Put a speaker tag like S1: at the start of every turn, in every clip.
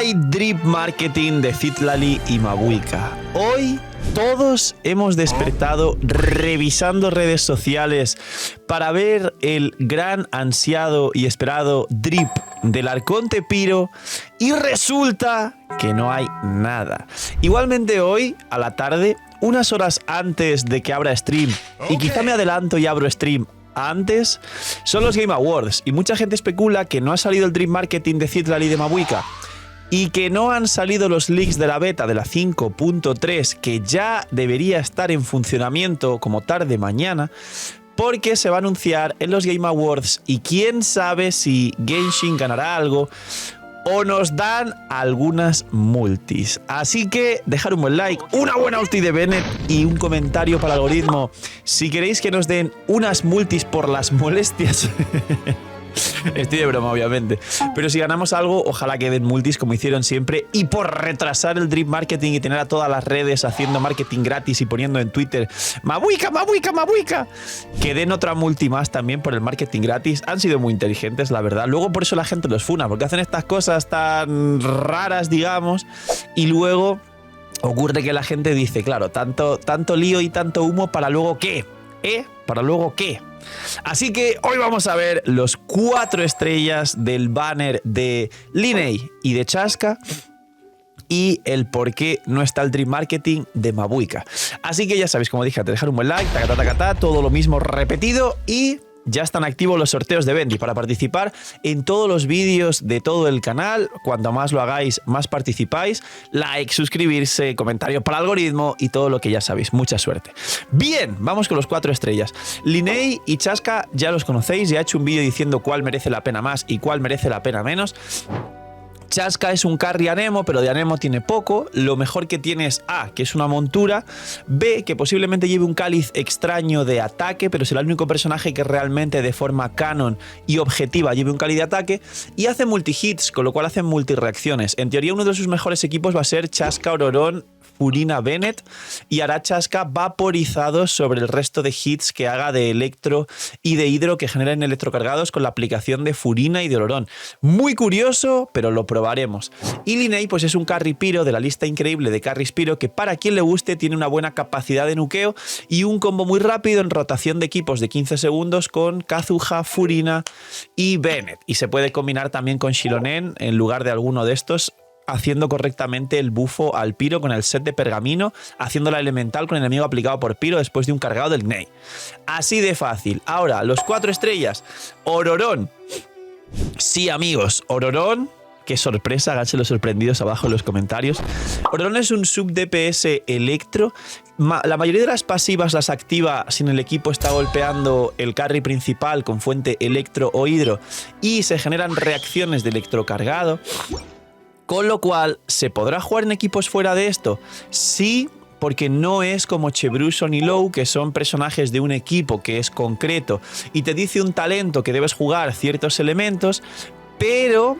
S1: hay drip marketing de Citlali y Mabuika. Hoy todos hemos despertado revisando redes sociales para ver el gran, ansiado y esperado drip del Arconte Piro y resulta que no hay nada. Igualmente hoy, a la tarde, unas horas antes de que abra stream, y quizá me adelanto y abro stream antes, son los Game Awards y mucha gente especula que no ha salido el drip marketing de Citlali y de Mabuika y que no han salido los leaks de la beta de la 5.3 que ya debería estar en funcionamiento como tarde mañana, porque se va a anunciar en los Game Awards y quién sabe si Genshin ganará algo o nos dan algunas multis. Así que dejar un buen like, una buena ulti de Bennett y un comentario para el algoritmo si queréis que nos den unas multis por las molestias. Estoy de broma, obviamente. Pero si ganamos algo, ojalá que den multis como hicieron siempre. Y por retrasar el drip marketing y tener a todas las redes haciendo marketing gratis y poniendo en Twitter Mabuika, Mabuika, Mabuika, que den otra multi más también por el marketing gratis. Han sido muy inteligentes, la verdad. Luego por eso la gente los funa, porque hacen estas cosas tan raras, digamos, y luego ocurre que la gente dice, claro, tanto lío y tanto humo, ¿para luego qué? ¿Para luego qué? Así que hoy vamos a ver los 4 estrellas del banner de Linei y de Chaska y el por qué no está el drip marketing de Mabuika. Así que ya sabéis, como dije, dejar un buen like, todo lo mismo repetido y ya están activos los sorteos de Bendy para participar en todos los vídeos de todo el canal. Cuanto más lo hagáis, más participáis. Like, suscribirse, comentario para el algoritmo y todo lo que ya sabéis. Mucha suerte. Bien, vamos con los 4 estrellas. Linei y Chaska ya los conocéis. Ya he hecho un vídeo diciendo cuál merece la pena más y cuál merece la pena menos. Chaska es un carry anemo, pero de anemo tiene poco. Lo mejor que tiene es A, que es una montura, B, que posiblemente lleve un cáliz extraño de ataque, pero será el único personaje que realmente de forma canon y objetiva lleve un cáliz de ataque, y hace multi-hits, con lo cual hace multi-reacciones. En teoría uno de sus mejores equipos va a ser Chaska Ororón Furina Bennett y hará Chaska vaporizado sobre el resto de hits que haga de electro y de hidro que generen electrocargados con la aplicación de Furina y de Ororón. Muy curioso, pero lo probaremos. Y Linei pues es un carry piro de la lista increíble de carries piro que para quien le guste tiene una buena capacidad de nuqueo y un combo muy rápido en rotación de equipos de 15 segundos con Kazuha, Furina y Bennett. Y se puede combinar también con Shilonen en lugar de alguno de estos, haciendo correctamente el bufo al Piro con el set de pergamino, haciendo la elemental con el enemigo aplicado por Piro después de un cargado del Linei. Así de fácil. Ahora, los 4 estrellas. Ororón. Sí, amigos, Ororón. Qué sorpresa, háganse los sorprendidos abajo en los comentarios. Ororón es un sub DPS electro. La mayoría de las pasivas las activa si el equipo está golpeando el carry principal con fuente electro o hidro y se generan reacciones de electrocargado. Con lo cual, ¿se podrá jugar en equipos fuera de esto? Sí, porque no es como Chebrus o Nilou, que son personajes de un equipo que es concreto y te dice un talento que debes jugar ciertos elementos, pero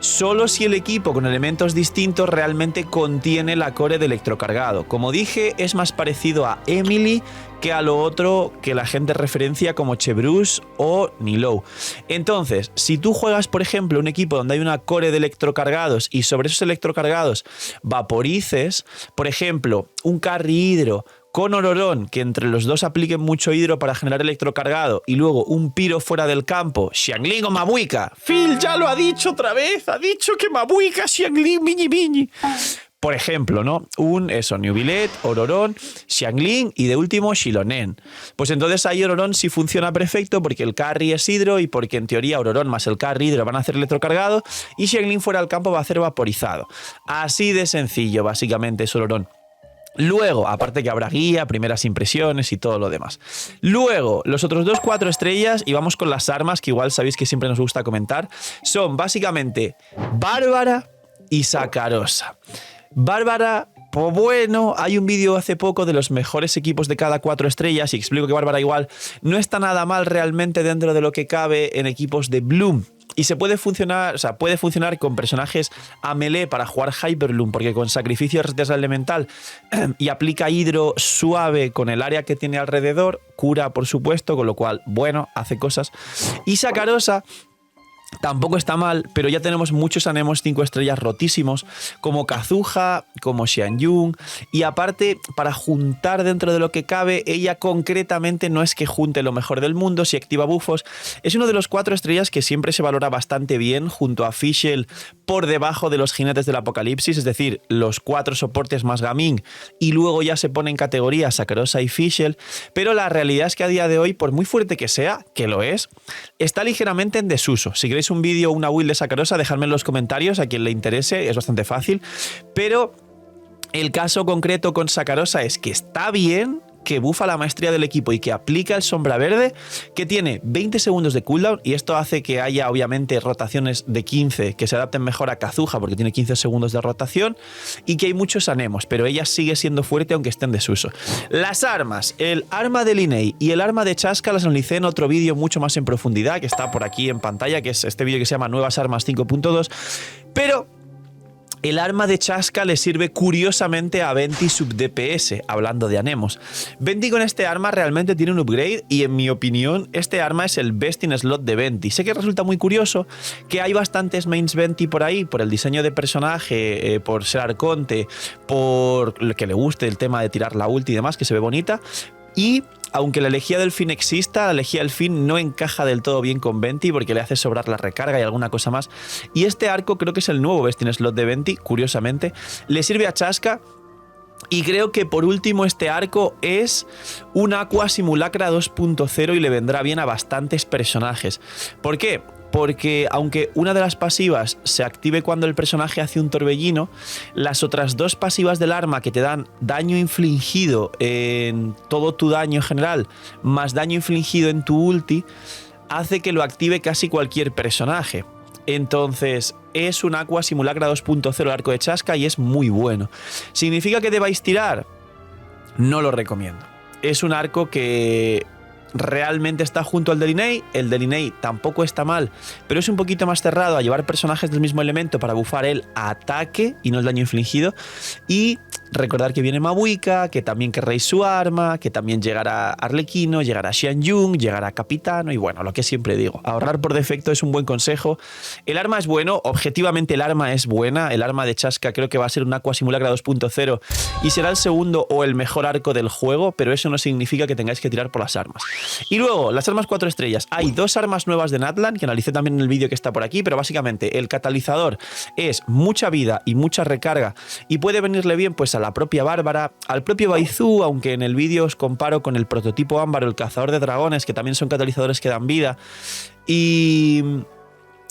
S1: solo si el equipo con elementos distintos realmente contiene la core de electrocargado. Como dije, es más parecido a Emily que a lo otro que la gente referencia como Chebrus o Nilou. Entonces, si tú juegas, por ejemplo, un equipo donde hay una core de electrocargados y sobre esos electrocargados vaporices, por ejemplo, un carry hidro con Ororón, que entre los dos apliquen mucho hidro para generar electrocargado, y luego un Piro fuera del campo, Xiangling o Mabuika. Phil ya lo ha dicho otra vez, ha dicho que Mabuika, Xiangling, Miñi Miñi. Por ejemplo, ¿no? New Billet, Ororón, Xiangling y de último Shilonen. Pues entonces ahí Ororón sí funciona perfecto porque el carry es hidro y porque en teoría Ororón más el carry hidro van a hacer electrocargado y Xiangling fuera del campo va a hacer vaporizado. Así de sencillo, básicamente es Ororón. Luego, aparte que habrá guía, primeras impresiones y todo lo demás. Luego, los otros 2 4 estrellas, y vamos con las armas, que igual sabéis que siempre nos gusta comentar, son básicamente Bárbara y Sakarosa. Bárbara, pues bueno, hay un vídeo hace poco de los mejores equipos de cada 4 estrellas y explico que Bárbara igual no está nada mal realmente dentro de lo que cabe en equipos de Bloom. Y se puede funcionar, puede funcionar con personajes a melee para jugar Hyperloom, porque con sacrificio retrasa elemental y aplica hidro suave con el área que tiene alrededor, cura por supuesto, con lo cual, bueno, hace cosas. Y Sakarosa Tampoco está mal, pero ya tenemos muchos Anemos 5 estrellas rotísimos, como Kazuha, como Xianyun, y aparte, para juntar dentro de lo que cabe, ella concretamente no es que junte lo mejor del mundo, si activa bufos, es uno de los 4 estrellas que siempre se valora bastante bien, junto a Fischl, por debajo de los jinetes del apocalipsis, es decir, los 4 soportes más Gaming, y luego ya se pone en categoría Sakarosa y Fischl, pero la realidad es que a día de hoy, por muy fuerte que sea, que lo es, está ligeramente en desuso. Si queréis un vídeo o una build de Sakarosa, dejadme en los comentarios a quien le interese, es bastante fácil, pero el caso concreto con Sakarosa es que está bien, que bufa la maestría del equipo y que aplica el sombra verde, que tiene 20 segundos de cooldown, y esto hace que haya obviamente rotaciones de 15 que se adapten mejor a Kazuha porque tiene 15 segundos de rotación, y que hay muchos Anemos, pero ella sigue siendo fuerte aunque esté en desuso. Las armas, el arma de Linei y el arma de Chasca las analicé en otro vídeo mucho más en profundidad, que está por aquí en pantalla, que es este vídeo que se llama Nuevas Armas 5.2, pero el arma de Chasca le sirve curiosamente a Venti sub DPS, hablando de Anemos. Venti con este arma realmente tiene un upgrade y en mi opinión este arma es el best in slot de Venti. Sé que resulta muy curioso que hay bastantes mains Venti por ahí, por el diseño de personaje, por ser arconte, por lo que le guste el tema de tirar la ulti y demás, que se ve bonita. Y aunque la elegía del fin exista, la elegía del fin no encaja del todo bien con Venti porque le hace sobrar la recarga y alguna cosa más. Y este arco creo que es el nuevo best in slot de Venti, curiosamente. Le sirve a Chasca. Y creo que por último este arco es un Aqua Simulacra 2.0 y le vendrá bien a bastantes personajes. ¿Por qué? Porque aunque una de las pasivas se active cuando el personaje hace un torbellino, las otras 2 pasivas del arma que te dan daño infligido en todo tu daño general, más daño infligido en tu ulti, hace que lo active casi cualquier personaje. Entonces es un Aqua Simulacra 2.0 el arco de Chasca y es muy bueno. ¿Significa que debáis tirar? No lo recomiendo. Es un arco que realmente está junto al de Linei. El de Linei tampoco está mal, pero es un poquito más cerrado a llevar personajes del mismo elemento para bufar el ataque y no el daño infligido. Y recordar que viene Mabuika, que también querréis su arma, que también llegará Arlequino, llegará Xianyun, llegará Capitano y bueno, lo que siempre digo, ahorrar por defecto es un buen consejo. El arma es bueno, objetivamente el arma es buena, el arma de Chasca creo que va a ser un Aqua Simulacra 2.0 y será el segundo o el mejor arco del juego, pero eso no significa que tengáis que tirar por las armas. Y luego, las armas 4 estrellas. Hay 2 armas nuevas de Natlan, que analicé también en el vídeo que está por aquí, pero básicamente el catalizador es mucha vida y mucha recarga y puede venirle bien pues a la propia Bárbara, al propio Baizu, aunque en el vídeo os comparo con el prototipo Ámbar o el cazador de dragones, que también son catalizadores que dan vida. Y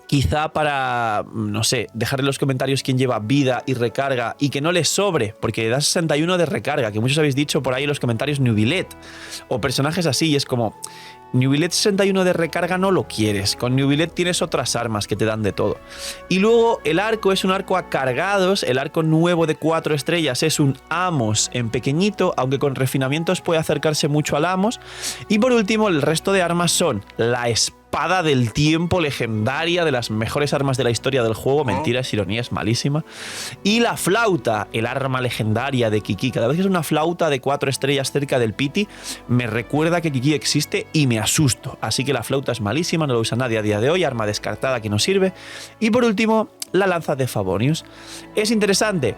S1: quizá para, no sé, dejar en los comentarios quién lleva vida y recarga y que no les sobre, porque da 61 de recarga, que muchos habéis dicho por ahí en los comentarios Nubilet o personajes así, y es como Nubilet 61 de recarga no lo quieres, con Nubilet tienes otras armas que te dan de todo. Y luego el arco es un arco a cargados, el arco nuevo de 4 estrellas es un Amos en pequeñito, aunque con refinamientos puede acercarse mucho al Amos. Y por último el resto de armas son la espada del tiempo legendaria, de las mejores armas de la historia del juego, mentira, es ironía, es malísima, y la flauta, el arma legendaria de Kiki. Cada vez que es una flauta de 4 estrellas cerca del Pity me recuerda que Kiki existe y me asusto, así que la flauta es malísima, no la usa nadie a día de hoy, arma descartada que no sirve. Y por último, la lanza de Favonius. ¿Es interesante?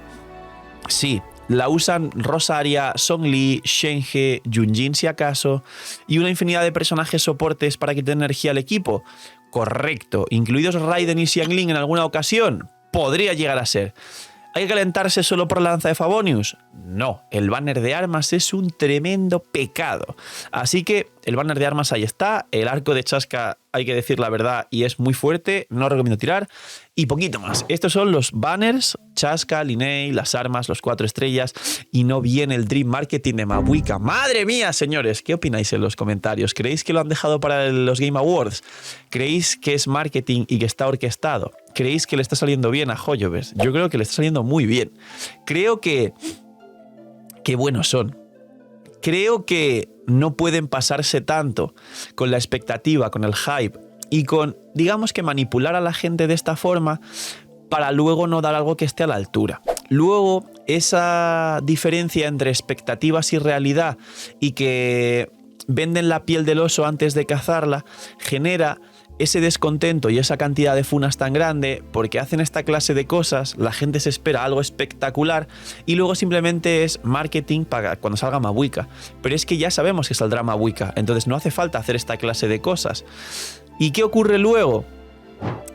S1: Sí. La usan Rosaria, Zhongli, Shenge, Yunjin si acaso, y una infinidad de personajes soportes para que den energía al equipo. Correcto, incluidos Raiden y Xiangling en alguna ocasión. Podría llegar a ser. ¿Hay que calentarse solo por la lanza de Favonius? No, el banner de armas es un tremendo pecado. Así que el banner de armas ahí está, el arco de Chasca hay que decir la verdad y es muy fuerte, no recomiendo tirar, y poquito más. Estos son los banners, Chasca, Linei, las armas, los 4 estrellas, y no viene el Dream Marketing de Mabuika. ¡Madre mía, señores! ¿Qué opináis en los comentarios? ¿Creéis que lo han dejado para los Game Awards? ¿Creéis que es marketing y que está orquestado? ¿Creéis que le está saliendo bien a Hoyoverse? Yo creo que le está saliendo muy bien. Creo que qué buenos son. Creo que no pueden pasarse tanto con la expectativa, con el hype y con, digamos que manipular a la gente de esta forma para luego no dar algo que esté a la altura. Luego, esa diferencia entre expectativas y realidad y que venden la piel del oso antes de cazarla genera ese descontento y esa cantidad de funas tan grande porque hacen esta clase de cosas, la gente se espera algo espectacular y luego simplemente es marketing para cuando salga Mabuica. Pero es que ya sabemos que saldrá Mabuica, entonces no hace falta hacer esta clase de cosas. ¿Y qué ocurre luego?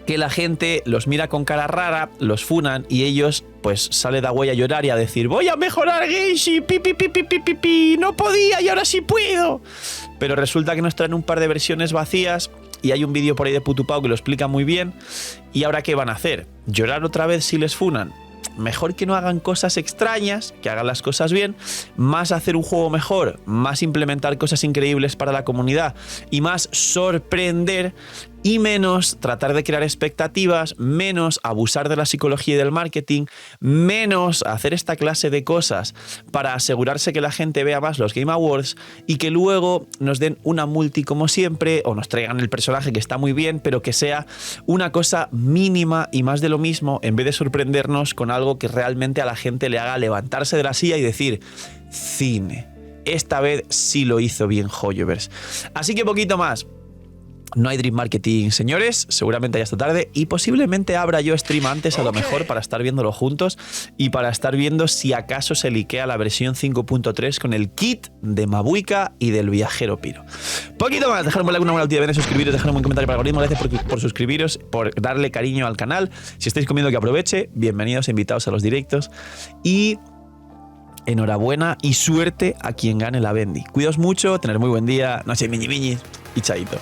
S1: Que la gente los mira con cara rara, los funan y ellos pues sale Dawei a llorar y a decir voy a mejorar Genshin, no podía y ahora sí puedo. Pero resulta que nos traen un par de versiones vacías y hay un vídeo por ahí de Putupau que lo explica muy bien. ¿Y ahora qué van a hacer? ¿Llorar otra vez si les funan? Mejor que no hagan cosas extrañas, que hagan las cosas bien, más hacer un juego mejor, más implementar cosas increíbles para la comunidad y más sorprender y menos tratar de crear expectativas, menos abusar de la psicología y del marketing, menos hacer esta clase de cosas para asegurarse que la gente vea más los Game Awards y que luego nos den una multi como siempre o nos traigan el personaje que está muy bien, pero que sea una cosa mínima y más de lo mismo en vez de sorprendernos con algo que realmente a la gente le haga levantarse de la silla y decir cine. Esta vez sí lo hizo bien Hoyoverse. Así que poquito más. No hay Dream Marketing, señores, seguramente ya esta tarde y posiblemente abra yo stream antes a lo mejor para estar viéndolo juntos y para estar viendo si acaso se liquea la versión 5.3 con el kit de Mabuica y del viajero Piro. Poquito más, dejadme un like, una buena actividad, suscribiros, dejadme un comentario para el algoritmo, gracias por suscribiros, por darle cariño al canal. Si estáis comiendo que aproveche, bienvenidos, invitados a los directos y enhorabuena y suerte a quien gane la Bendy. Cuidaos mucho, tener muy buen día, noche miñi miñi y chaito.